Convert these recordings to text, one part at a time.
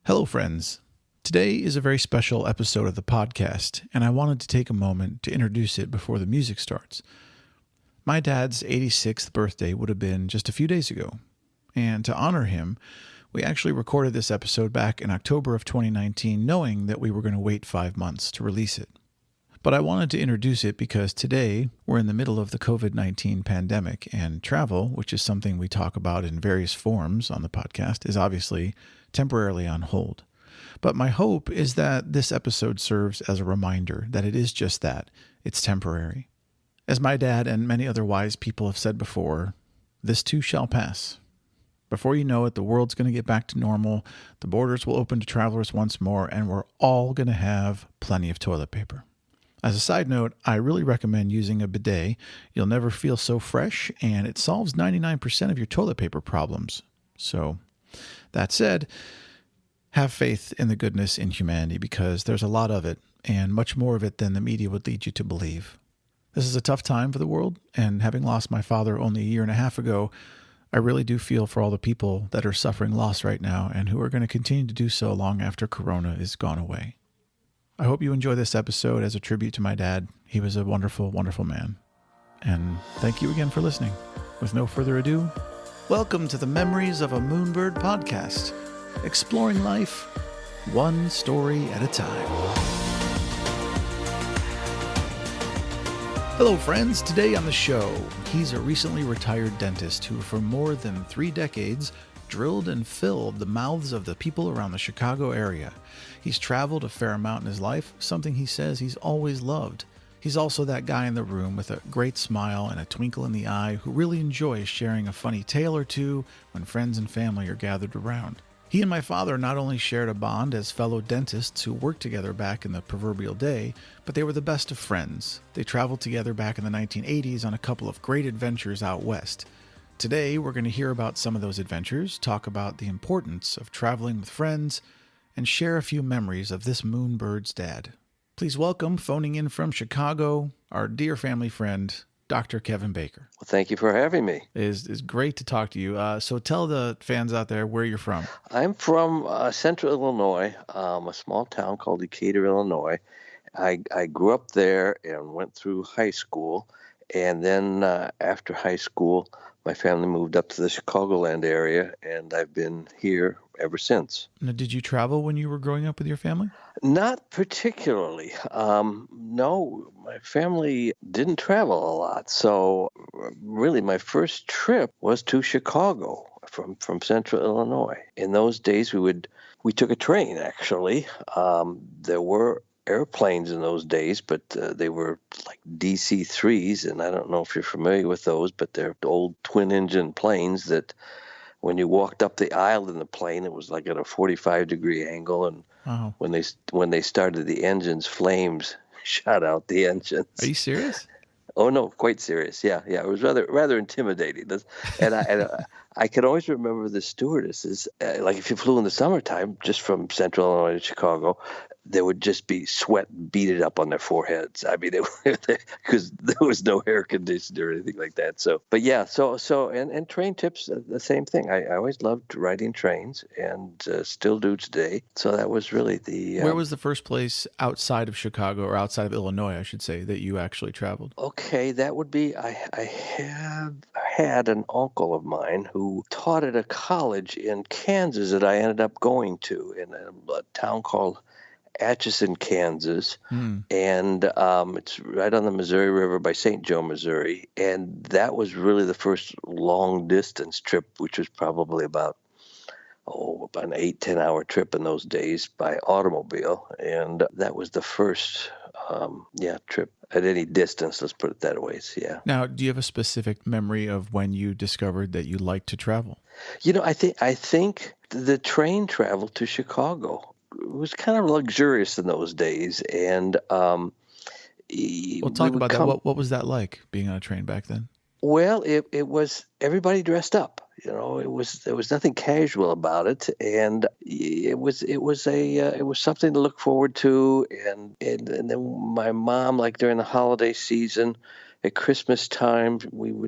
Hello, friends. Today is a very special episode of the podcast, and I wanted to take a moment to introduce it before the music starts. My dad's 86th birthday would have been just a few days ago, and to honor him, we actually recorded this episode back in October of 2019, knowing that we were going to wait 5 months to release it. But I wanted to introduce it because today we're in the middle of the COVID-19 pandemic, and travel, which is something we talk about in various forms on the podcast, is obviously temporarily on hold. But my hope is that this episode serves as a reminder that it is just that. It's temporary. As my dad and many other wise people have said before, this too shall pass. Before you know it, the world's going to get back to normal, the borders will open to travelers once more, and we're all going to have plenty of toilet paper. As a side note, I really recommend using a bidet. You'll never feel so fresh, and it solves 99% of your toilet paper problems. So, that said, have faith in the goodness in humanity because there's a lot of it, and much more of it than the media would lead you to believe. This is a tough time for the world, and having lost my father only a year and a half ago, I really do feel for all the people that are suffering loss right now and who are going to continue to do so long after Corona is gone away. I hope you enjoy this episode as a tribute to my dad. He was a wonderful, wonderful man. And thank you again for listening. With no further ado, welcome to the Memories of a Moonbird podcast, exploring life one story at a time. Hello, friends. Today on the show, he's a recently retired dentist who, for more than 3 decades, drilled and filled the mouths of the people around the Chicago area. He's traveled a fair amount in his life, something he says he's always loved. He's also that guy in the room with a great smile and a twinkle in the eye who really enjoys sharing a funny tale or two when friends and family are gathered around. He and my father not only shared a bond as fellow dentists who worked together back in the proverbial day, but they were the best of friends. They traveled together back in the 1980s on a couple of great adventures out west. Today, we're going to hear about some of those adventures, talk about the importance of traveling with friends, and share a few memories of this Moonbird's dad. Please welcome, phoning in from Chicago, our dear family friend, Dr. Kevin Baker. Well, thank you for having me. It's great to talk to you. So tell the fans out there where you're from. I'm from central Illinois, a small town called Decatur, Illinois. I grew up there and went through high school. And then after high school, my family moved up to the Chicagoland area, and I've been here ever since. Now, did you travel when you were growing up with your family? Not particularly. No, my family didn't travel a lot. So really, my first trip was to Chicago from central Illinois. In those days, we took a train, actually. There were airplanes in those days, but they were like DC-3s, and I don't know if you're familiar with those, but they're old twin-engine planes that when you walked up the aisle in the plane, it was like at a 45-degree angle, and when they started the engines, flames shot out the engines. Are you serious? Oh no, quite serious. Yeah. It was rather intimidating, and I can always remember the stewardesses. Like if you flew in the summertime, just from Central Illinois to Chicago, there would just be sweat beaded up on their foreheads. I mean, because there was no air conditioner or anything like that. So train trips, the same thing. I always loved riding trains and still do today. So that was really the. Where was the first place outside of Chicago, or outside of Illinois, I should say, that you actually traveled? Okay, that would be. I have had an uncle of mine who taught at a college in Kansas that I ended up going to in a town called Atchison, Kansas, and it's right on the Missouri River by St. Joe, Missouri, and that was really the first long-distance trip, which was probably about an 8-10 hour trip in those days by automobile, and that was the first trip at any distance, let's put it that way. Yeah. Now, do you have a specific memory of when you discovered that you liked to travel? I think the train travel to Chicago was kind of luxurious in those days, and talk about that. What was that like, being on a train back then? Well, it was everybody dressed up. There was nothing casual about it, and it was something to look forward to. And then my mom, like during the holiday season, at Christmas time,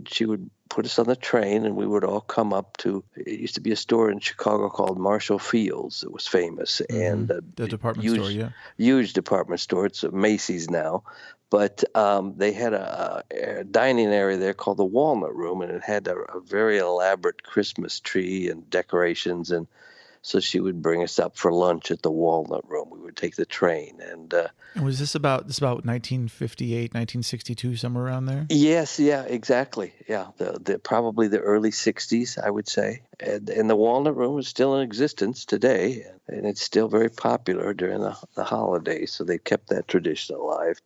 she would put us on the train, and we would all come up to. It used to be a store in Chicago called Marshall Field's. It was famous, and The department store, huge, yeah. huge department store. It's a Macy's now, but they had a dining area there called the Walnut Room, and it had a very elaborate Christmas tree and decorations. And so she would bring us up for lunch at the Walnut Room. We would take the train, and And was this about 1958, 1962, somewhere around there? yes, yeah, exactly. Yeah, the probably the early '60s, I would say. And the Walnut Room is still in existence today, and it's still very popular during the holidays. So they kept that tradition alive.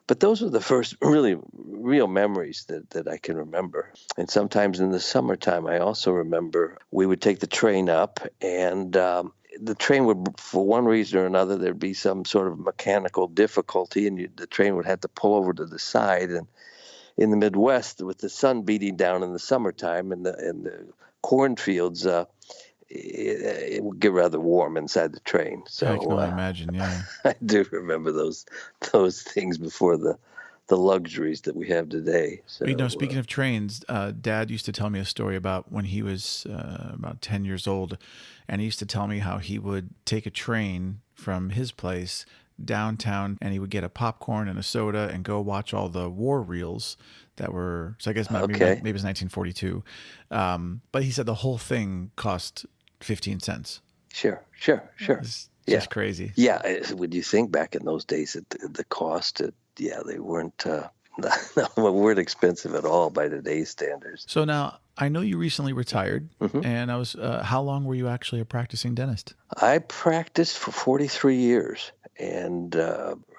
But those were the first really real memories that I can remember. And sometimes in the summertime, I also remember we would take the train up, and the train would, for one reason or another, there'd be some sort of mechanical difficulty, and the train would have to pull over to the side. And in the Midwest, with the sun beating down in the summertime and the cornfields, it would get rather warm inside the train. So I can only imagine, yeah. I do remember those things before the luxuries that we have today. So, Speaking of trains, Dad used to tell me a story about when he was about 10 years old, and he used to tell me how he would take a train from his place downtown, and he would get a popcorn and a soda and go watch all the war reels that were, so I guess maybe it was 1942. But he said the whole thing cost 15 cents. Sure. It's just crazy. Yeah, when you think back in those days, the cost, they weren't weren't expensive at all by today's standards. So now, I know you recently retired, and I was. How long were you actually a practicing dentist? I practiced for 43 years and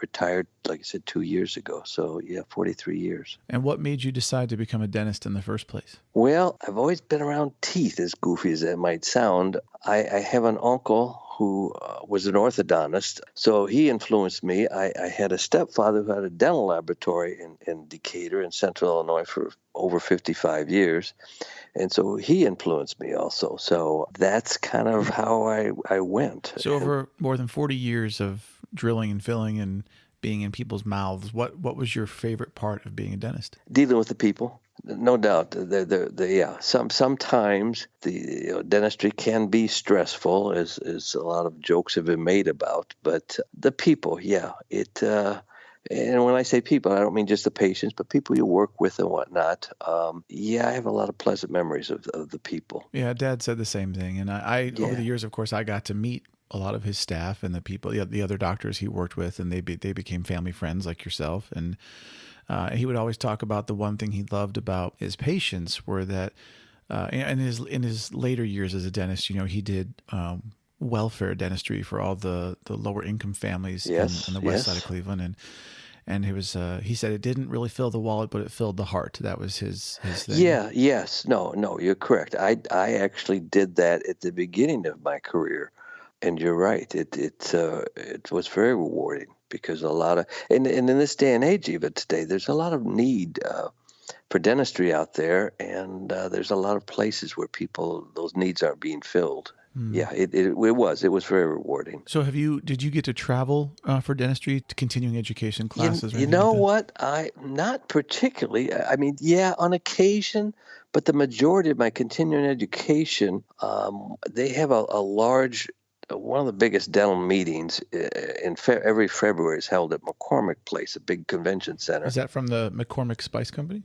retired, like I said, 2 years ago. So, 43 years. And what made you decide to become a dentist in the first place? Well, I've always been around teeth, as goofy as that might sound. I have an uncle who was an orthodontist, so he influenced me. I had a stepfather who had a dental laboratory in Decatur in Central Illinois for over 55 years. And so he influenced me also. So that's kind of how I went. So over more than 40 years of drilling and filling and being in people's mouths, what was your favorite part of being a dentist? Dealing with the people. No doubt. Sometimes the dentistry can be stressful, as a lot of jokes have been made about. But the people, and when I say people, I don't mean just the patients, but people you work with and whatnot. I have a lot of pleasant memories of the people. Yeah, Dad said the same thing. And I over the years, of course, I got to meet a lot of his staff and the people, the other doctors he worked with, and they became family friends like yourself. And he would always talk about the one thing he loved about his patients were that in his later years as a dentist, he did welfare dentistry for all the lower income families in the west side of Cleveland, and he said it didn't really fill the wallet, but it filled the heart. That was his thing. No, you're correct. I actually did that at the beginning of my career, and you're right. It was very rewarding because a lot of and in this day and age, even today, there's a lot of need for dentistry out there, and there's a lot of places where those needs aren't being filled. Yeah, it was very rewarding. So did you get to travel for dentistry to continuing education classes? You know what? Not particularly. I mean, on occasion, but the majority of my continuing education, they have a large, one of the biggest dental meetings every February is held at McCormick Place, a big convention center. Is that from the McCormick Spice Company?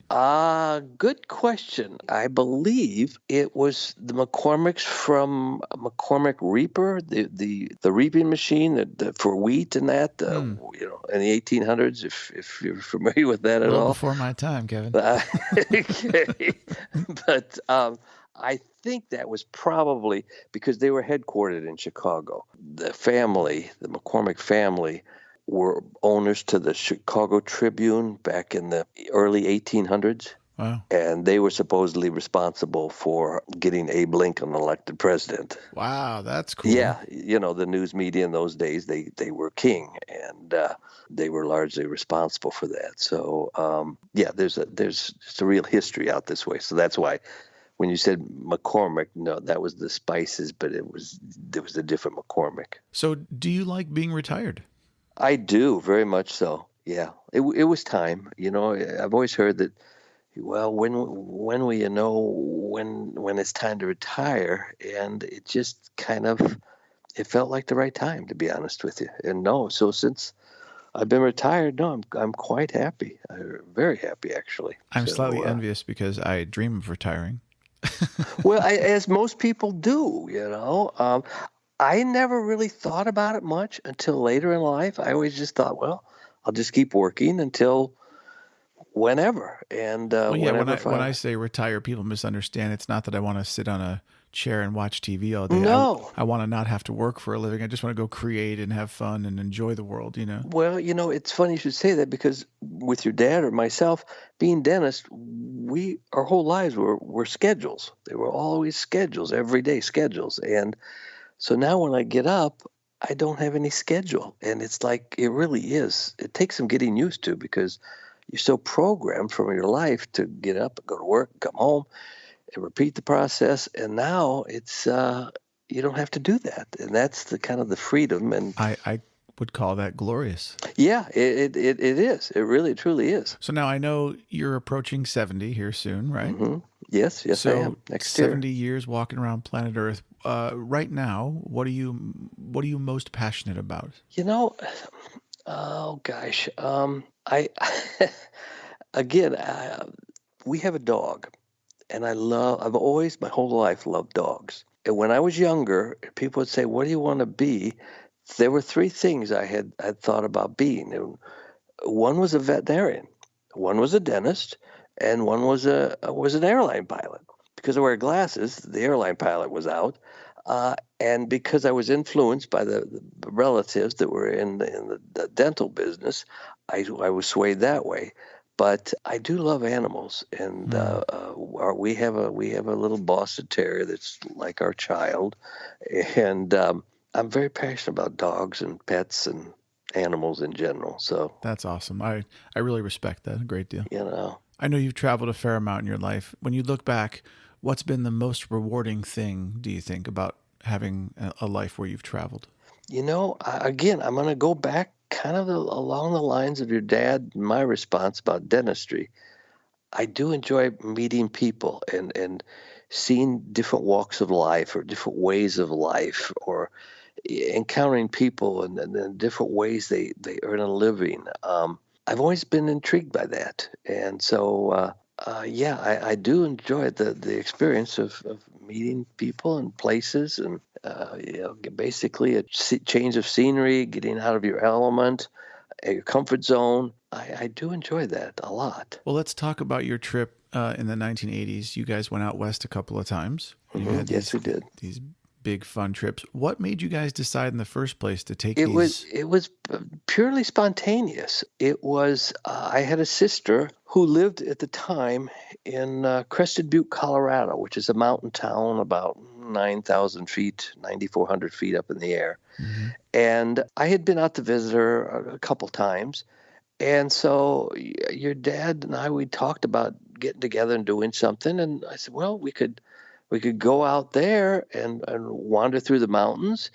Good question. I believe it was the McCormick's from McCormick Reaper, the reaping machine that for wheat and that, in the 1800s, if you're familiar with that at all. Before my time, Kevin. Okay. But I think that was probably because they were headquartered in Chicago. The McCormick family, were owners to the Chicago Tribune back in the early 1800s. Wow. And they were supposedly responsible for getting Abe Lincoln elected president. Wow, that's cool. Yeah, the news media in those days, they were king, and they were largely responsible for that. So, there's a real history out this way. So that's why when you said McCormick, no, that was the spices, but there was a different McCormick. So do you like being retired? I do, very much so. yeah. It was time. I've always heard that. Well, when will you know when it's time to retire? And it just kind of it felt like the right time, to be honest with you. And no, so since I've been retired, no, I'm quite happy. Very happy actually. I'm slightly So envious because I dream of retiring. well, as most people do, I never really thought about it much until later in life. I always just thought, well, I'll just keep working until whenever, and Well, yeah, whenever when I finally. say retire, people misunderstand. It's not that I want to sit on a chair and watch TV all day. No. I want to not have to work for a living. I just want to go create and have fun and enjoy the world, Well, it's funny you should say that because with your dad or myself, being dentists, our whole lives were schedules. They were always schedules, everyday schedules. And so now when I get up, I don't have any schedule. And it's like it really is. It takes some getting used to because you're so programmed from your life to get up, go to work, come home, and repeat the process. And now it's you don't have to do that. And that's the kind of the freedom and I would call that glorious. yeah, it is. It really truly is. So now I know you're approaching 70 here soon, right? Hmm. Yes, I So am. Next year. 70 years walking around planet Earth. Right now, what are you most passionate about? You know, oh gosh, I again, we have a dog, and I've always my whole life loved dogs. And when I was younger, people would say, "What do you want to be?" There were three things I thought about being. And one was a veterinarian, one was a dentist, and one was an airline pilot. Because I wear glasses, the airline pilot was out, and because I was influenced by the relatives that were in the dental business, I was swayed that way. But I do love animals, and Hmm. we have a little Boston Terrier that's like our child, and I'm very passionate about dogs and pets and animals in general. So That's awesome. I really respect that a great deal. you know, I know you've traveled a fair amount in your life. When you look back, what's been the most rewarding thing, do you think, about having a life where you've traveled? again, I'm going to go back kind of along the lines of your dad. My response about dentistry. I do enjoy meeting people and seeing different walks of life or different ways of life or encountering people and the different ways they earn a living. I've always been intrigued by that, and so yeah, I do enjoy the experience of meeting people and places, and basically a change of scenery, getting out of your element, your comfort zone. I do enjoy that a lot. Well, let's talk about your trip in the 1980s. You guys went out west a couple of times. You had Yes, we did. these big fun trips. What made you guys decide in the first place to take It was these? it was purely spontaneous. It was I had a sister who lived at the time in Crested Butte, Colorado, which is a mountain town about 9,000 feet, 9,400 feet up in the air. Hmm. And I had been out to visit her a couple times. And so your dad and we talked about getting together and doing something. And I said, well, we could go out there and wander through the mountains.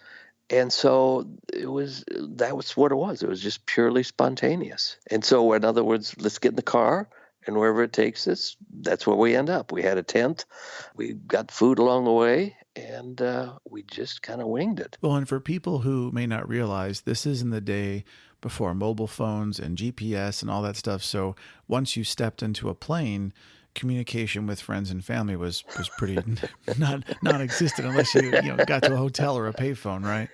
And so that was what it was. It was just purely spontaneous. And so, in other words, let's get in the car and wherever it takes us, that's where we end up. We had a tent, we got food along the way, and we just kind of winged it. Well, and for people who may not realize, this is in the day before mobile phones and GPS and all that stuff. So once you stepped into a plane, communication with friends and family was pretty not non-existent unless you got to a hotel or a payphone, right?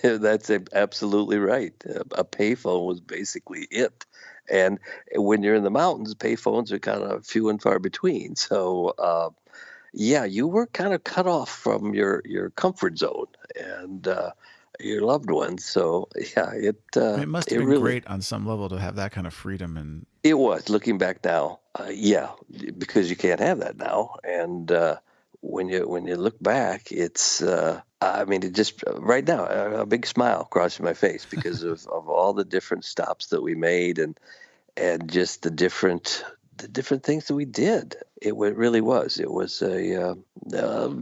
That's absolutely right. A payphone was basically it. And when you're in the mountains, payphones are kind of few and far between. So, yeah, you were kind of cut off from your comfort zone and your loved ones. So, yeah, I mean, it must have it been really great on some level to have that kind of freedom and it was looking back now. Yeah, because you can't have that now. And when you look back, it's I mean, it just right now a big smile crosses my face because of all the different stops that we made and just the different things that we did. It really was. It was a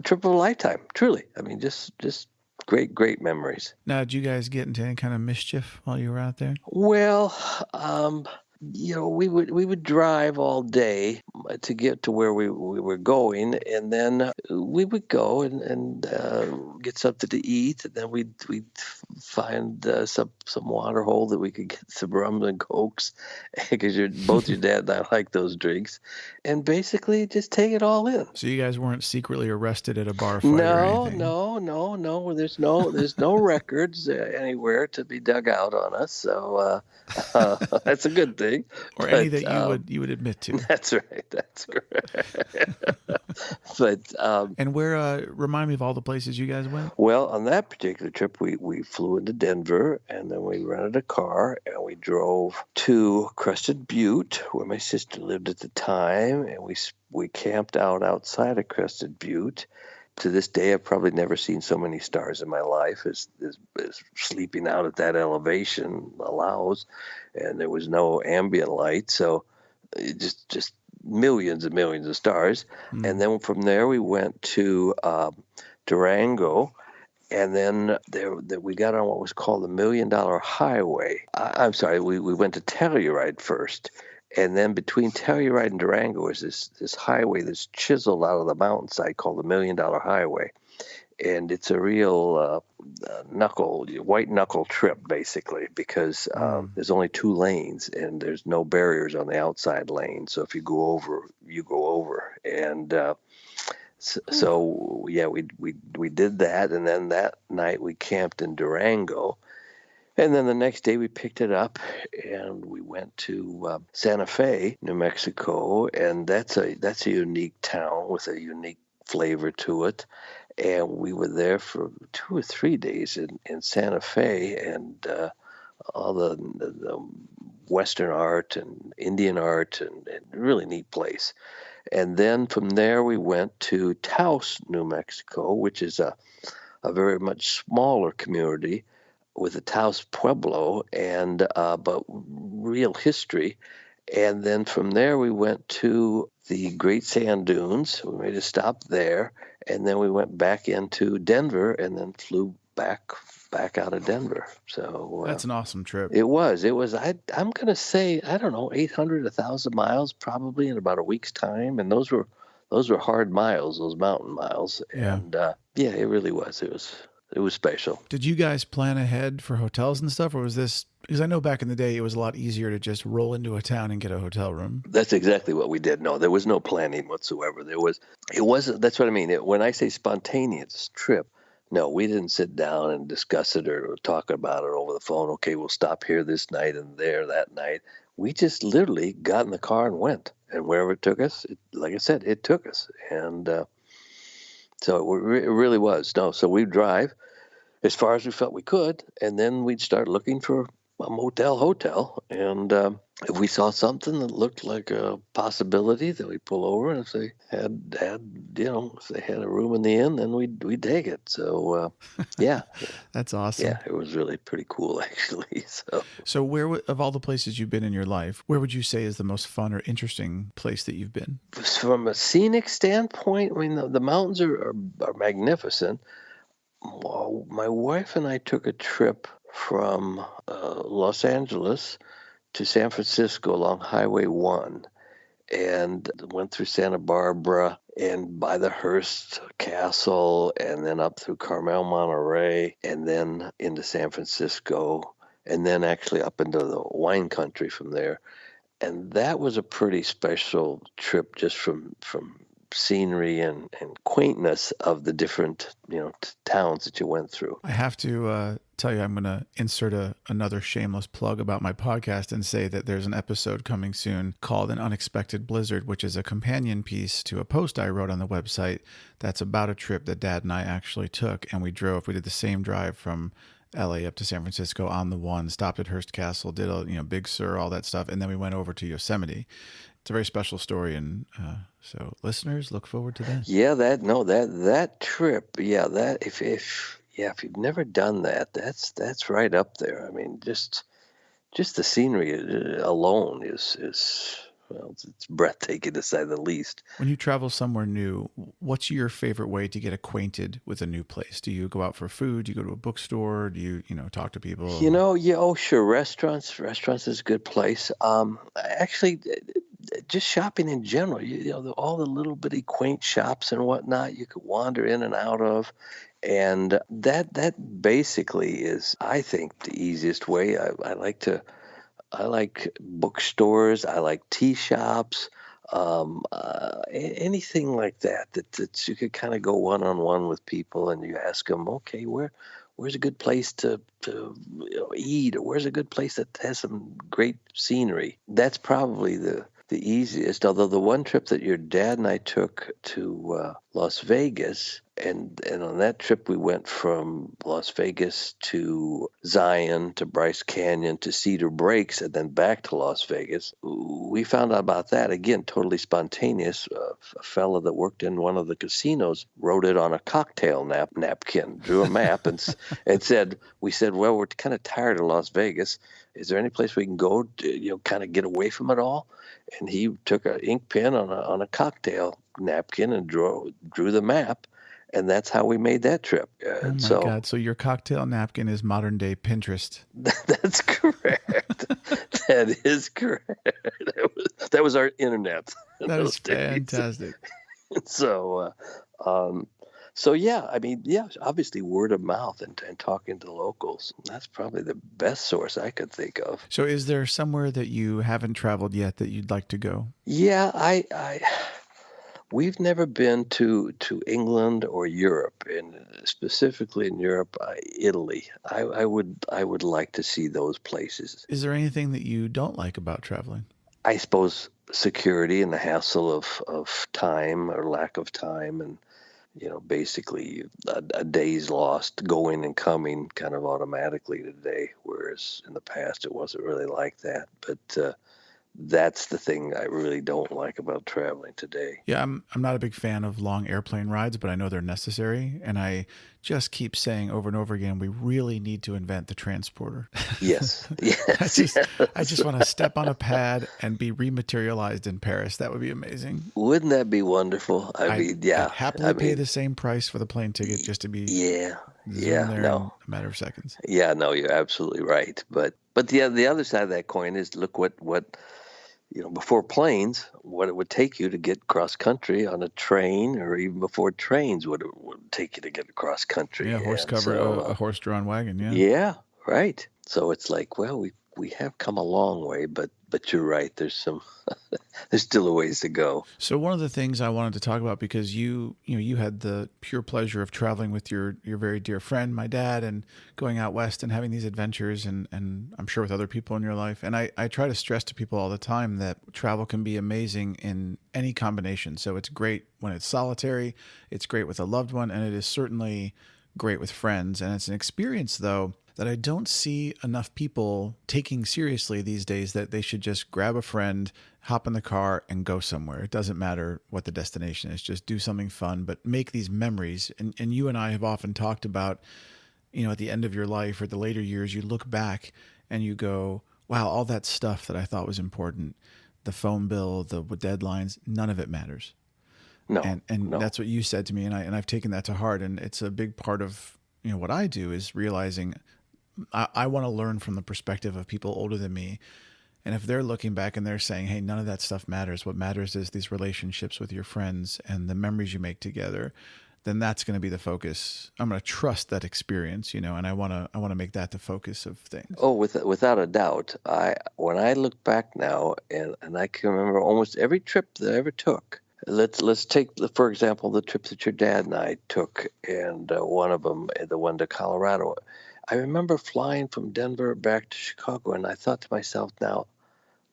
trip of a lifetime, truly. I mean, just great memories. Now, did you guys get into any kind of mischief while you were out there? Well, we would drive all day to get to where we were going, and then we would go and get something to eat, and then we'd find some water hole that we could get some rum and cokes, because both your dad and I like those drinks, and basically just take it all in. So you guys weren't secretly arrested at a bar fight or No, anything? no. There's no records anywhere to be dug out on us, so that's a good thing. Or any But that you would admit to? that's right. That's correct. But And where, remind me of all the places you guys went? well, on that particular trip, we flew into Denver, and then we rented a car, and we drove to Crested Butte, where my sister lived at the time, and we camped outside of Crested Butte. To this day, I've probably never seen so many stars in my life as sleeping out at that elevation allows, and there was no ambient light, so it just millions and millions of stars. And then from there, we went to Durango, and then we got on what was called the $1 Million Highway. I'm sorry, we went to Telluride first. And then between Telluride and Durango is this highway that's chiseled out of the mountainside called the $1 Million Highway. And it's a real white knuckle trip, basically, because there's only 2 lanes and there's no barriers on the outside lane. So if you go over, you go over. And so yeah, we did that. And then that night we camped in Durango. And then the next day we picked it up and we went to Santa Fe, New Mexico, and that's a unique town with a unique flavor to it. And we were there for 2 or 3 days in Santa Fe, and all the Western art and Indian art, and really neat place. And then from there we went to Taos, New Mexico, which is a very much smaller community with a Taos Pueblo, and but real history. And then from there we went to the Great Sand Dunes. We made a stop there, and then we went back into Denver, and then flew back out of Denver. So That's an awesome trip. it was. I'm gonna say, I don't know, 800, 1,000 miles probably in about a week's time, and those were hard miles, those mountain miles. Yeah. And yeah, it really was. It was special. Did you guys plan ahead for hotels and stuff, or was this, because I know back in the day it was a lot easier to just roll into a town and get a hotel room? That's exactly what we did. No, there was no planning whatsoever. It wasn't, that's what I mean. When I say spontaneous trip, no, we didn't sit down and discuss it or talk about it over the phone. Okay, we'll stop here this night and there that night. We just literally got in the car and went, and wherever it took us, like I said, it took us. And so it really was. No, so we'd drive as far as we felt we could, and then we'd start looking for a hotel. And if we saw something that looked like a possibility, then we'd pull over, and if they if they had a room in the inn, then we'd take it. So yeah. That's awesome. Yeah, it was really pretty cool, actually. So where, of all the places you've been in your life, where would you say is the most fun or interesting place that you've been? From a scenic standpoint, I mean, the mountains are magnificent. Well, my wife and I took a trip from Los Angeles to San Francisco along Highway 1, and went through Santa Barbara and by the Hearst Castle, and then up through Carmel, Monterey, and then into San Francisco, and then actually up into the wine country from there. And that was a pretty special trip, just from scenery and quaintness of the different towns that you went through. I have to tell you, I'm going to insert another shameless plug about my podcast and say that there's an episode coming soon called An Unexpected Blizzard, which is a companion piece to a post I wrote on the website that's about a trip that Dad and I actually took. And we did the same drive from LA up to San Francisco on the one, stopped at Hearst Castle, did Big Sur, all that stuff, and then we went over to Yosemite. It's a very special story, and so listeners, look forward to that. Yeah, that trip. Yeah, that if you've never done that, that's right up there. I mean, just the scenery alone is well, it's breathtaking to say the least. When you travel somewhere new, what's your favorite way to get acquainted with a new place? Do you go out for food? Do you go to a bookstore? Do you talk to people? Yeah, oh sure, restaurants is a good place. Actually, just shopping in general. All the little bitty quaint shops and whatnot you could wander in and out of, and that basically is, I think, the easiest way. I like bookstores. I like tea shops. Anything like that you could kind of go one on one with people, and you ask them, okay, where's a good place to eat, or where's a good place that has some great scenery. That's probably the easiest. Although the one trip that your dad and I took to Las Vegas, and on that trip we went from Las Vegas to Zion to Bryce Canyon to Cedar Breaks and then back to Las Vegas. We found out about that again, totally spontaneous. A fella that worked in one of the casinos wrote it on a cocktail napkin, drew a map, and said, we said, well, we're kind of tired of Las Vegas. Is there any place we can go to, kind of get away from it all? And he took an ink pen on a cocktail napkin and drew the map, and that's how we made that trip. Oh my God! So your cocktail napkin is modern day Pinterest. That's correct. That is correct. That was our internet. That is fantastic. So, so yeah, I mean, yeah, obviously word of mouth and talking to locals. That's probably the best source I could think of. So is there somewhere that you haven't traveled yet that you'd like to go? Yeah, we've never been to England or Europe, and specifically in Europe, Italy. I would like to see those places. Is there anything that you don't like about traveling? I suppose security and the hassle of time or lack of time, and basically a day's lost going and coming kind of automatically today, whereas in the past it wasn't really like that. But that's the thing I really don't like about traveling today. Yeah, I'm not a big fan of long airplane rides, but I know they're necessary, and I just keep saying over and over again, we really need to invent the transporter. Yes, yes. I just want to step on a pad and be rematerialized in Paris. That would be amazing. Wouldn't that be wonderful? I mean, yeah. I'd happily pay the same price for the plane ticket just to be there in a matter of seconds. Yeah, no, you're absolutely right. But the other side of that coin is look what before planes, what it would take you to get cross country on a train, or even before trains, what it would take you to get across country. Yeah, a horse-drawn wagon. Yeah. Yeah, right. So it's like, well, we have come a long way, but you're right. There's still a ways to go. So one of the things I wanted to talk about, because you had the pure pleasure of traveling with your very dear friend, my dad, and going out west and having these adventures, and I'm sure with other people in your life. And I try to stress to people all the time that travel can be amazing in any combination. So it's great when it's solitary, it's great with a loved one, and it is certainly great with friends. And it's an experience, though, that I don't see enough people taking seriously these days, that they should just grab a friend, hop in the car, and go somewhere. It doesn't matter what the destination is. Just do something fun, but make these memories. And you and I have often talked about, at the end of your life or the later years, you look back and you go, wow, all that stuff that I thought was important, the phone bill, the deadlines, none of it matters. No. And that's what you said to me, and I've taken that to heart. And it's a big part of what I do, is realizing I want to learn from the perspective of people older than me. And if they're looking back and they're saying, hey, none of that stuff matters, what matters is these relationships with your friends and the memories you make together, then that's going to be the focus. I'm going to trust that experience, and I want to make that the focus of things. Oh, without a doubt. When I look back now, and I can remember almost every trip that I ever took. Let's take, for example, the trip that your dad and I took, and one of them, the one to Colorado. I remember flying from Denver back to Chicago, and I thought to myself, now,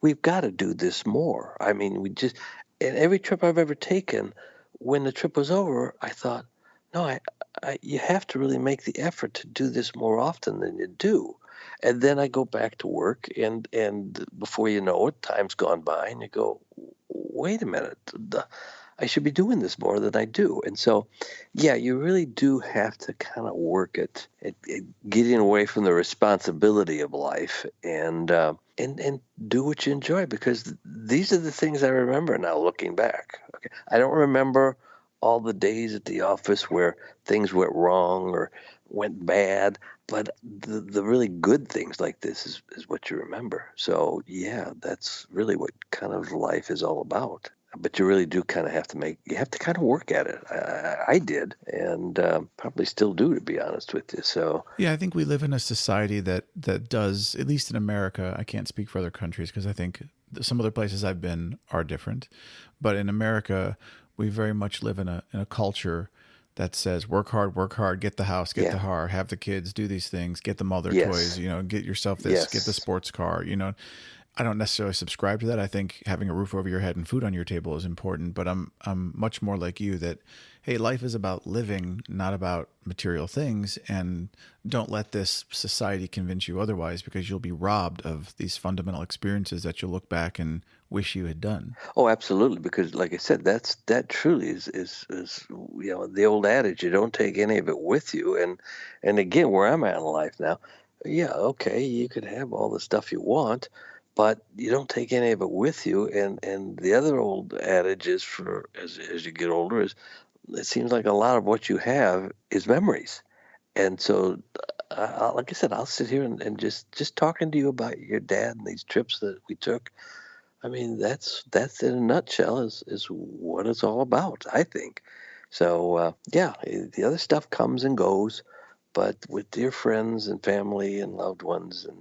we've got to do this more. I mean, and every trip I've ever taken, when the trip was over, I thought, no, you have to really make the effort to do this more often than you do. And then I go back to work, and before you know it, time's gone by, and you go, wait a minute, I should be doing this more than I do. And so, yeah, you really do have to kind of work at getting away from the responsibility of life and do what you enjoy, because these are the things I remember now looking back. Okay, I don't remember all the days at the office where things went wrong or went bad, but the really good things like this is what you remember. So yeah, that's really what kind of life is all about. But you really do kind of you have to kind of work at it. I did, and probably still do, to be honest with you. So Yeah, I think we live in a society that does, at least in America. I can't speak for other countries because I think some other places I've been are different. But in America, we very much live in a culture that says work hard, get the house, get the yeah, car, have the kids, do these things, get them all their toys, yes, get yourself this, get the yes. sports car. I don't necessarily subscribe to that. I think having a roof over your head and food on your table is important, but I'm much more like you that hey, life is about living, not about material things, and don't let this society convince you otherwise because you'll be robbed of these fundamental experiences that you'll look back and wish you had done. Oh, absolutely. Because, like I said, that truly is the old adage: you don't take any of it with you. And again, where I'm at in life now, yeah, okay, you could have all the stuff you want, but you don't take any of it with you. And the other old adage is for as you get older is it seems like a lot of what you have is memories. And so, like I said, I'll sit here and just talking to you about your dad and these trips that we took. I mean, that's in a nutshell is what it's all about, I think. So yeah, the other stuff comes and goes, but with dear friends and family and loved ones, and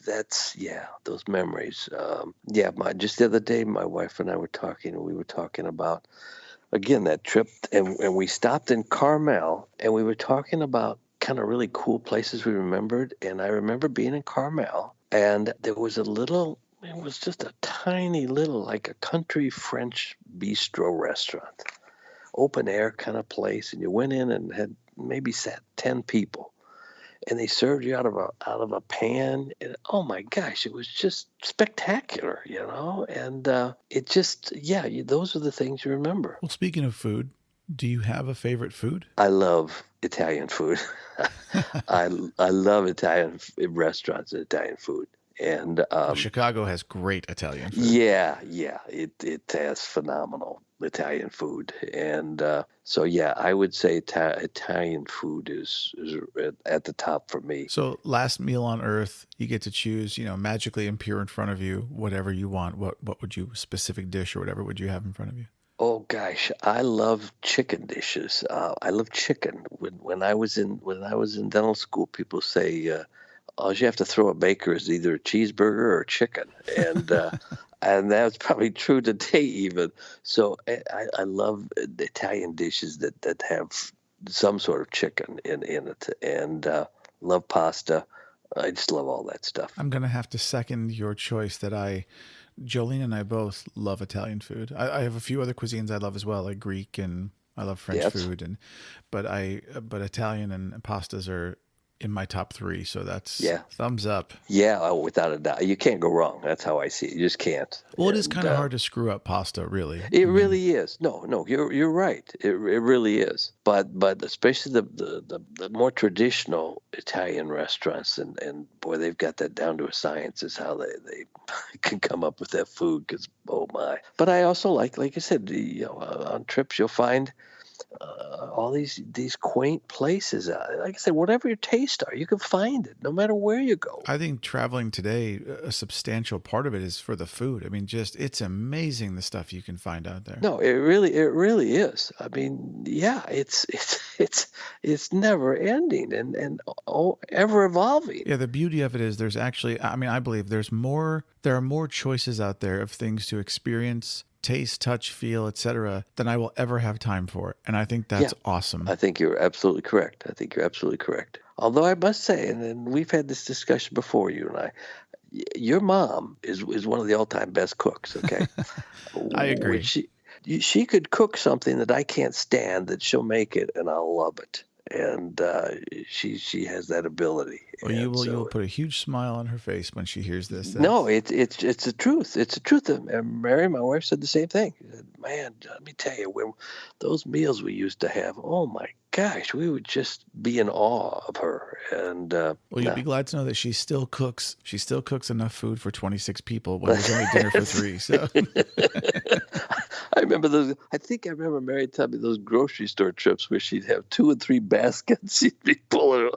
that's yeah, those memories. Yeah, my just the other day, my wife and I were talking, and we were talking about again that trip, and we stopped in Carmel, and we were talking about kind of really cool places we remembered, and I remember being in Carmel, and there was a little. It was just a tiny little, like a country French bistro restaurant, open air kind of place, and you went in and had maybe sat 10 people, and they served you out of a pan, and oh my gosh, it was just spectacular, and it just yeah, those are the things you remember. Well, speaking of food, do you have a favorite food? I love Italian food. I I love Italian restaurants and Italian food. And Well, Chicago has great Italian food. yeah, yeah, it has phenomenal Italian food. And so yeah, I would say Italian food is at the top for me. So, last meal on earth, you get to choose, magically appear in front of you, whatever you want. What would you, specific dish or whatever would you have in front of you? Oh gosh, I love chicken dishes. I love chicken. When I was in dental school, people say all you have to throw at baker is either a cheeseburger or chicken, and that's probably true today even. So I love the Italian dishes that have some sort of chicken in it, and love pasta. I just love all that stuff. I'm going to have to second your choice that Jolene and I both love Italian food. I have a few other cuisines I love as well, like Greek and I love French Yes. food, but Italian and pastas are in my top three. So that's Yeah. thumbs up. Yeah. Oh, without a doubt, you can't go wrong. That's how I see it. You just can't. Well, it is And kind of hard to screw up pasta, really. it I mean, really is. No, no, you're right. It really is. But especially the more traditional Italian restaurants, and boy, they've got that down to a science is how they can come up with that food. Because oh my. But I also like I said, on trips you'll find all these quaint places. Like I said, whatever your taste are, you can find it no matter where you go. I think traveling today, a substantial part of it is for the food. I mean, just it's amazing the stuff you can find out there. No, it really is. I mean, yeah, it's never ending and ever evolving. Yeah, the beauty of it is there's actually, I mean, I believe there are more choices out there of things to experience, taste, touch, feel, etc., than I will ever have time for. And I think Yeah, that's awesome. I think you're absolutely correct. I think you're absolutely correct. Although I must say, and we've had this discussion before, you and I, your mom is one of the all-time best cooks. Okay, I when agree. she could cook something that I can't stand, that she'll make it and I'll love it. and she has that ability, Well, and you will so put a huge smile on her face when she hears this. no, That's it's the truth. It's the truth. And Mary, my wife, said the same thing. She said, "Man, let me tell you, when those meals we used to have, oh my gosh, we would just be in awe of her." And well, you'll no. be glad to know that she still cooks. She still cooks enough food for 26 people when there's only dinner for three. So I remember those. I think I remember Mary telling me those grocery store trips where she'd have 2 and 3 baskets. She'd be pulling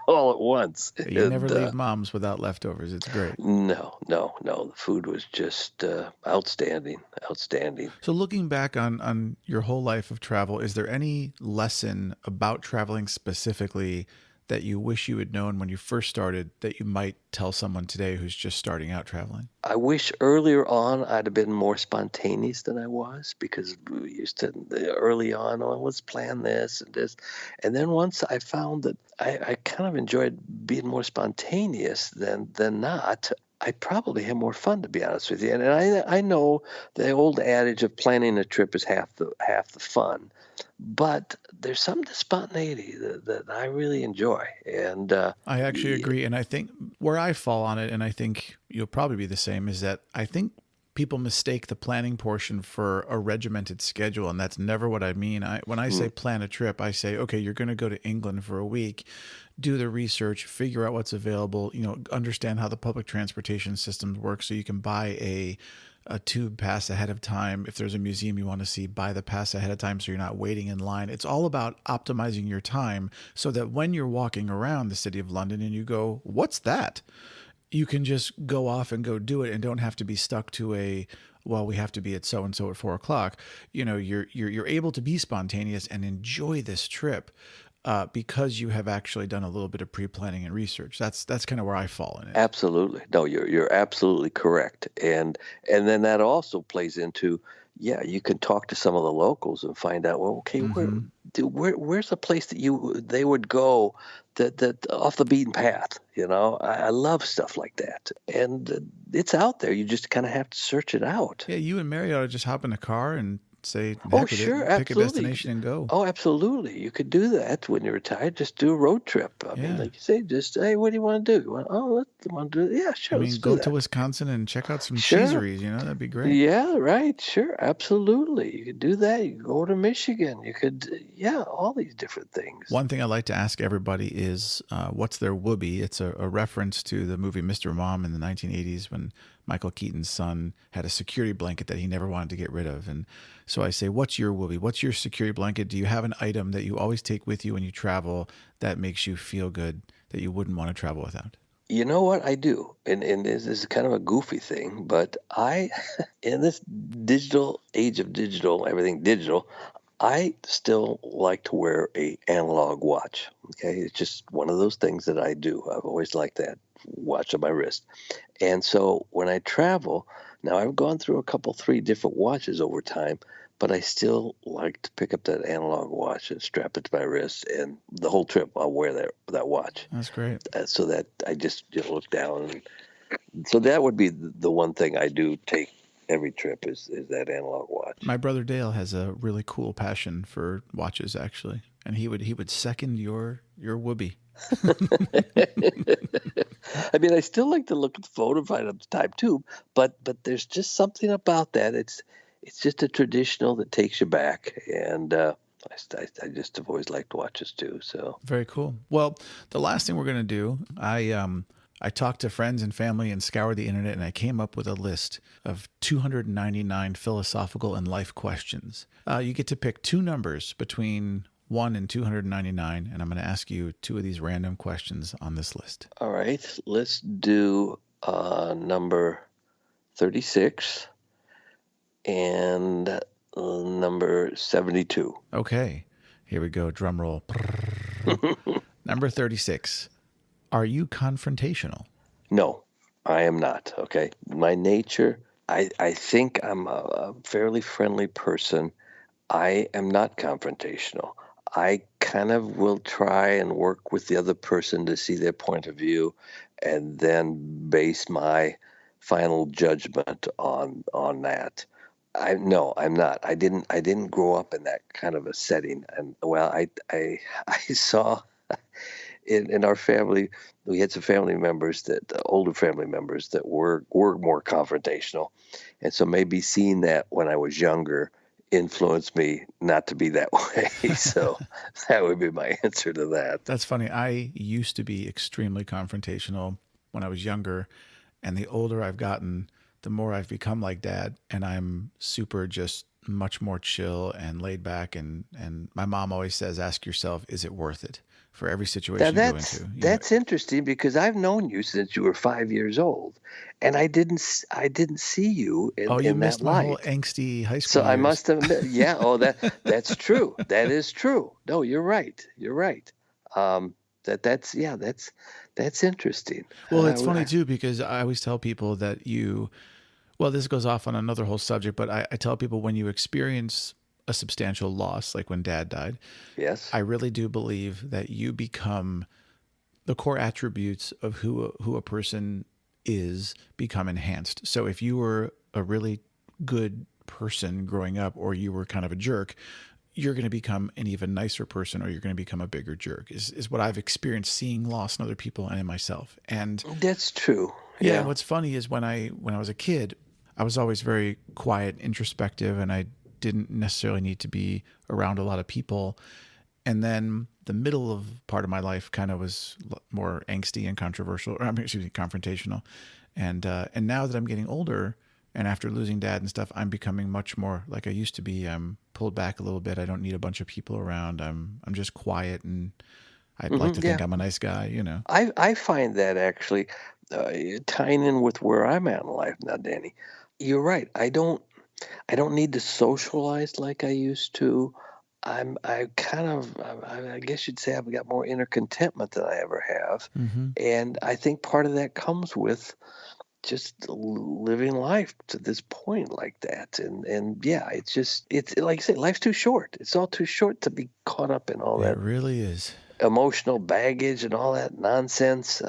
all at once. you never And leave mom's without leftovers. It's great. no, no, no. The food was just outstanding, outstanding. So looking back on your whole life of travel, is there any lesson about traveling specifically that you wish you had known when you first started that you might tell someone today who's just starting out traveling? I wish earlier on I'd have been more spontaneous than I was, because we used to early on, oh, let's plan this and this. And then once I found that I kind of enjoyed being more spontaneous than not, I probably have more fun, to be honest with you. And I know the old adage of planning a trip is half the fun, but there's some to spontaneity that I really enjoy. And I actually agree. And I think where I fall on it, and I think you'll probably be the same, is that I think people mistake the planning portion for a regimented schedule. And that's never what I mean. When I say plan a trip, I say, okay, you're going to go to England for a week, do the research, figure out what's available, understand how the public transportation systems work so you can buy a tube pass ahead of time. If there's a museum you want to see, buy the pass ahead of time so you're not waiting in line. It's all about optimizing your time so that when you're walking around the city of London and you go, what's that? You can just go off and go do it and don't have to be stuck to well, we have to be at so and so at 4 o'clock. You're able to be spontaneous and enjoy this trip because you have actually done a little bit of pre-planning and research. That's kind of where I fall in it. Absolutely. No, you're absolutely correct. And then that also plays into, yeah, you can talk to some of the locals and find out, well, okay, where's a place that they would go that off the beaten path, I love stuff like that. And it's out there. You just kind of have to search it out. Yeah, you and Mary ought to just hop in a car and say, Oh, heck with sure, it, pick a absolutely. destination and go. Oh, absolutely. You could do that when you're retired. Just do a road trip. I mean, Yeah. like you say, just, hey, what do you want to do? You want to do it? Yeah, sure, let's do go that. to Wisconsin and check out some Sure. cheeseries, that'd be great. Yeah, right. Sure, absolutely. You could do that. You could go to Michigan. You could, yeah, all these different things. One thing I like to ask everybody is, what's their whoopee? It's a reference to the movie Mr. Mom in the 1980s when Michael Keaton's son had a security blanket that he never wanted to get rid of. And so I say, what's your whoopee? What's your security blanket? Do you have an item that you always take with you when you travel that makes you feel good that you wouldn't want to travel without? You know what? I do. And this is kind of a goofy thing, but in this digital age of digital, everything digital, I still like to wear a analog watch. Okay. It's just one of those things that I do. I've always liked that watch on my wrist. And so when I travel, now I've gone through 3 different watches over time, but I still like to pick up that analog watch and strap it to my wrist. And the whole trip, I'll wear that watch. That's great. So that I just look down. So that would be the one thing I do take every trip is that analog watch. My brother Dale has a really cool passion for watches, actually, and he would second your whoopee. I mean, I still like to look at the phone and find out the time too, but there's just something about that. It's just a traditional that takes you back, and I just have always liked watches too. So very cool. Well, the last thing we're gonna do, I talked to friends and family and scoured the internet, and I came up with a list of 299 philosophical and life questions. You get to pick 2 numbers between 1 and 299, and I'm going to ask you 2 of these random questions on this list. All right, let's do number 36 and number 72. Okay, here we go. Drum roll. Number 36. Are you confrontational? No, I am not. Okay. My nature, I think I'm a fairly friendly person. I am not confrontational. I kind of will try and work with the other person to see their point of view and then base my final judgment on that. No, I'm not. I didn't grow up in that kind of a setting. And well, I saw in our family, we had some family members that older family members that were more confrontational, and so maybe seeing that when I was younger influenced me not to be that way. So that would be my answer to that. That's funny. I used to be extremely confrontational when I was younger, and the older I've gotten, the more I've become like dad, and I'm super just much more chill and laid back. And my mom always says, ask yourself, is it worth it for every Now situation you go that's into? You know, that's interesting because I've known you since you were 5 years old, and I didn't see you oh, you in that missed my whole light. angsty high So school I years. must have yeah. Oh, that's true. That is true. No, you're right. You're right. Um, that's yeah. That's interesting. Well, it's funny too because I always tell people that well, this goes off on another whole subject, but I tell people when you experience a substantial loss, like when dad died, Yes. I really do believe that you become the core attributes of who a person is become enhanced. So if you were a really good person growing up or you were kind of a jerk, you're going to become an even nicer person or you're going to become a bigger jerk is what I've experienced seeing loss in other people and in myself. And That's true. yeah, and Yeah. what's funny is when I was a kid, I was always very quiet, introspective, and I didn't necessarily need to be around a lot of people. And then the middle of part of my life kind of was more angsty and controversial, or I mean, excuse me, confrontational. And now that I'm getting older, and after losing dad and stuff, I'm becoming much more like I used to be. I'm pulled back a little bit. I don't need a bunch of people around. I'm just quiet, and I'd like to think Yeah. I'm a nice guy, you know. I find that actually uh, tying in with where I'm at in life now, Danny. You're right. I don't need to socialize like I used to. I kind of I guess you'd say I've got more inner contentment than I ever have, Mm-hmm. and I think part of that comes with just living life to this point like that. And yeah, it's like I say, life's too short. It's all too short to be caught up in all It that really is. emotional baggage and all that nonsense.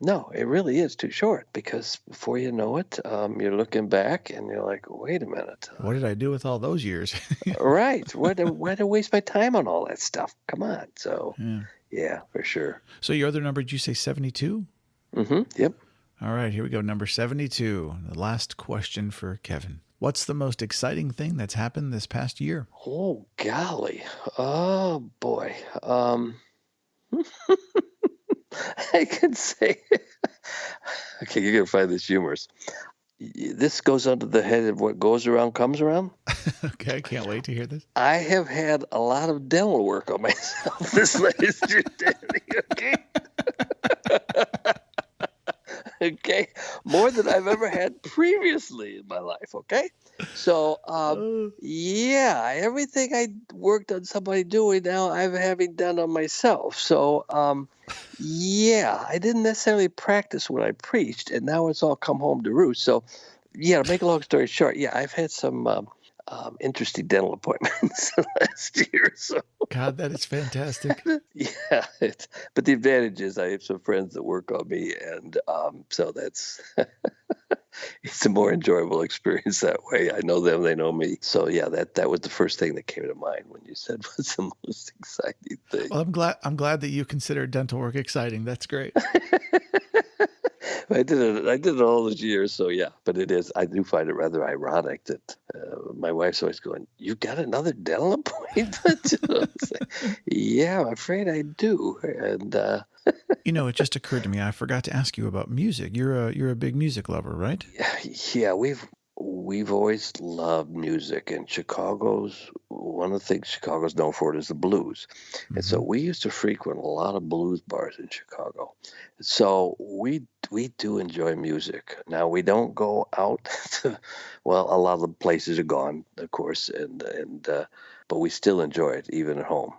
No, it really is too short because before you know it, you're looking back and you're like, wait a minute. What did I do with all those years? Right. Why do I waste my time on all that stuff? Come on. So, Yeah. yeah, for sure. So your other number, did you say 72? Yep. All right, here we go. Number 72. The last question for Kevin. What's the most exciting thing that's happened this past year? Oh, golly. Oh, boy. I could say, okay, you're going to find this humorous. This goes under the head of what goes around comes around. Okay, I can't wait to hear this. I have had a lot of dental work on myself this last year, Danny. Okay. Okay. More than I've ever had previously in my life. Okay. So, Uh, yeah, everything I worked on somebody doing now, I'm having done on myself. So, yeah, I didn't necessarily practice what I preached, and now it's all come home to roost. So, yeah, to make a long story short, yeah, I've had some interesting dental appointments last year. So, God, that is fantastic. yeah, but the advantage is I have some friends that work on me, and so that's it's a more enjoyable experience that way. I know them, they know me. So yeah, that was the first thing that came to mind when you said what's the most exciting thing. Well, I'm glad that you consider dental work exciting. That's great. I did it all those years, so yeah. But it is. I do find it rather ironic that my wife's always going, "You got another dental appointment?" Yeah, I'm afraid I do. And You know, it just occurred to me. I forgot to ask you about music. You're a big music lover, right? yeah, we've always loved music, and Chicago's one of the things Chicago's known for is the blues, and so Mm-hmm. we used to frequent a lot of blues bars in Chicago. So we do enjoy music. Now we don't go out to, well, a lot of the places are gone, of course, and but we still enjoy it even at home.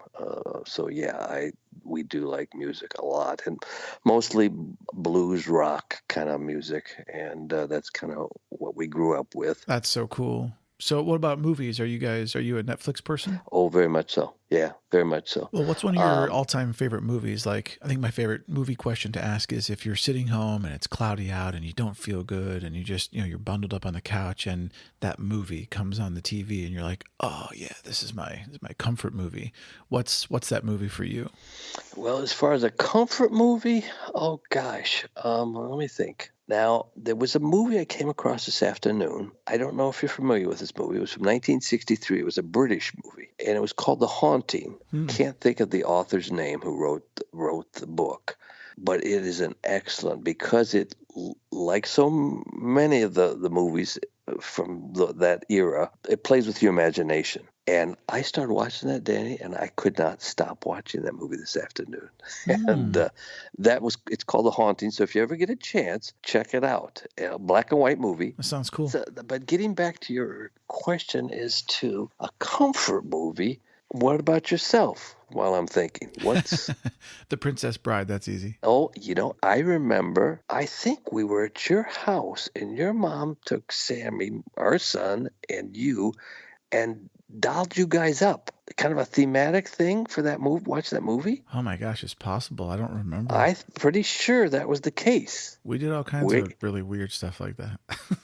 So yeah, we do like music a lot, and mostly blues rock kind of music, and that's kind of what we grew up with. That's so cool. So what about movies? Are you a Netflix person? Oh, very much so. Yeah, very much so. Well, what's one of your all-time favorite movies? Like, I think my favorite movie question to ask is if you're sitting home and it's cloudy out and you don't feel good and you just, you're bundled up on the couch and that movie comes on the TV and you're like, oh yeah, this is my comfort movie. What's that movie for you? Well, as far as a comfort movie, oh gosh, let me think. Now, there was a movie I came across this afternoon. I don't know if you're familiar with this movie. It was from 1963. It was a British movie, and it was called The Haunting. Can't think of the author's name who wrote the book, but it is an excellent, because it, like so many of the movies from that era, it plays with your imagination. And I started watching that, Danny, and I could not stop watching that movie this afternoon. And it's called The Haunting. So if you ever get a chance, check it out. A black and white movie. That sounds cool. So, but getting back to your question as to a comfort movie, what about yourself? While I'm thinking, what's The Princess Bride? That's easy. Oh, I remember, I think we were at your house and your mom took Sammy, our son, and you, and dolled you guys up. Kind of a thematic thing for that movie. Watch that movie. Oh my gosh, it's possible. I don't remember. I'm pretty sure that was the case. We did all kinds of really weird stuff like that.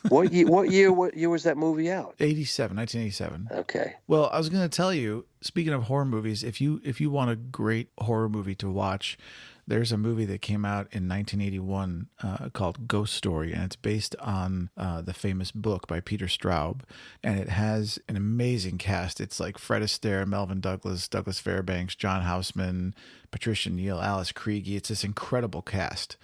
What year was that movie out? 1987. Okay. Well, I was going to tell you, speaking of horror movies, if you want a great horror movie to watch, there's a movie that came out in 1981 called Ghost Story, and it's based on the famous book by Peter Straub, and it has an amazing cast. It's like Fred Astaire, Melvin Douglas, Douglas Fairbanks, John Houseman, Patricia Neal, Alice Krige. It's this incredible cast,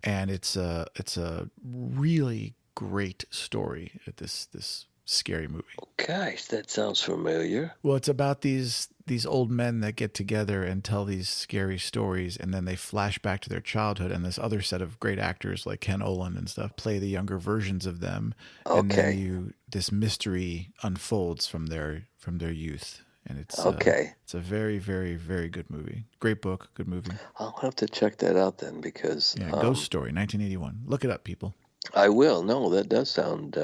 and it's a really great story. This scary movie. Gosh, that sounds familiar. Well, it's about these old men that get together and tell these scary stories, and then they flash back to their childhood, and this other set of great actors like Ken Olin and stuff play the younger versions of them. Okay. And then this mystery unfolds from their youth. And it's it's a very, very, very good movie. Great book, good movie. I'll have to check that out then, because Ghost Story, 1981. Look it up, people. I will. No, that does sound.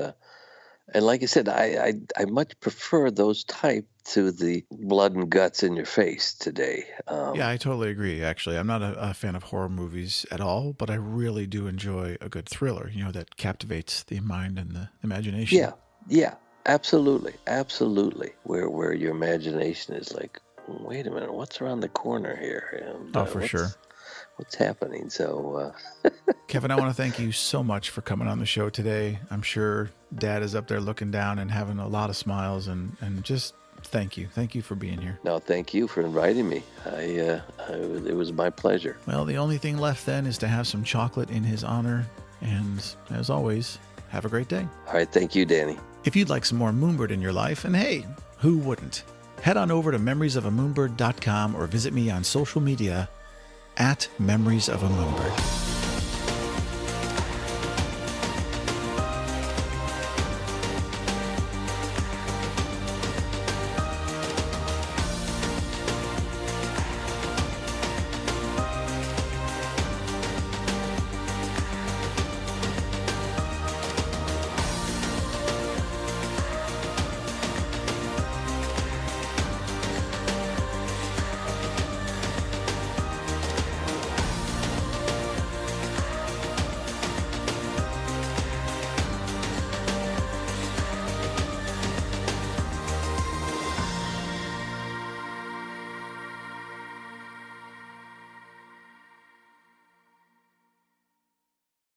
And like I said, I much prefer those type to the blood and guts in your face today. Yeah, I totally agree, actually. I'm not a fan of horror movies at all, but I really do enjoy a good thriller, that captivates the mind and the imagination. Yeah, absolutely. Where your imagination is like, wait a minute, what's around the corner here? And, for sure. What's happening? So, Kevin, I want to thank you so much for coming on the show today. I'm sure Dad is up there looking down and having a lot of smiles, and just thank you. Thank you for being here. No, thank you for inviting me. It was my pleasure. Well, the only thing left then is to have some chocolate in his honor. And as always, have a great day. All right. Thank you, Danny. If you'd like some more Moonbird in your life, and hey, who wouldn't? Head on over to memoriesofamoonbird.com or visit me on social media @memoriesofamoonbird.